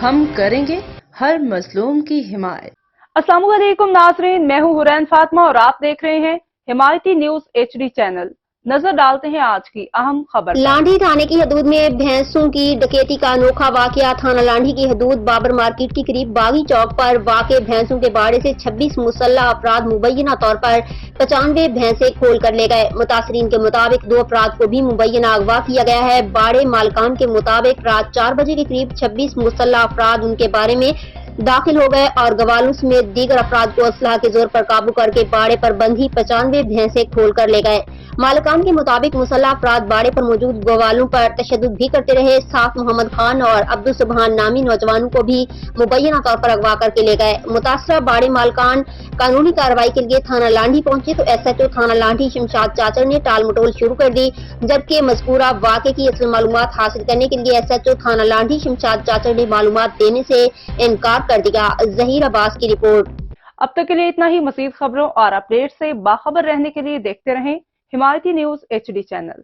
ہم کریں گے ہر مظلوم کی حمایت۔ السلام علیکم ناظرین، میں ہوں حرین فاطمہ اور آپ دیکھ رہے ہیں حمایتی نیوز HD چینل۔ نظر ڈالتے ہیں آج کی اہم خبر۔ لانڈھی تھانے کی حدود میں بھینسوں کی ڈکیتی کا انوکھا واقعہ۔ تھانہ لانڈھی کی حدود بابر مارکیٹ کے قریب باغی چوک پر واقع بھینسوں کے باڑے سے 26 مسلح افراد مبینہ طور پر 95 بھینسیں کھول کر لے گئے۔ متاثرین کے مطابق 2 افراد کو بھی مبینہ اغوا کیا گیا ہے۔ باڑے مالکان کے مطابق رات 4 بجے کے قریب 26 مسلح افراد ان کے باڑے میں داخل ہو گئے اور گوالوں سمیت دیگر افراد کو اسلحہ کے زور پر قابو کر کے باڑے پر بندھی 95 بھینسیں کھول کر لے گئے۔ مالکان کے مطابق مسلح افراد باڑے پر موجود گوالوں پر تشدد بھی کرتے رہے۔ ساتھ محمد خان اور عبدالسبحان نامی نوجوانوں کو بھی مبینہ طور پر اغوا کر کے لے گئے۔ متاثرہ باڑے مالکان قانونی کارروائی کے لیے تھانہ لانڈھی پہنچے تو SHO تھانہ لانڈھی شمشاد چاچڑ نے ٹال مٹول شروع کر دی، جبکہ مذکورہ واقعے کی اصل معلومات حاصل کرنے کے لیے SHO تھانہ لانڈھی شمشاد چاچڑ نے معلومات دینے سے انکار کر دیا۔ ظہیر عباس کی رپورٹ۔ اب تک کے لیے اتنا ہی۔ مزید خبروں اور اپڈیٹ سے باخبر رہنے کے لیے دیکھتے رہیں حمایتی نیوز HD چینل۔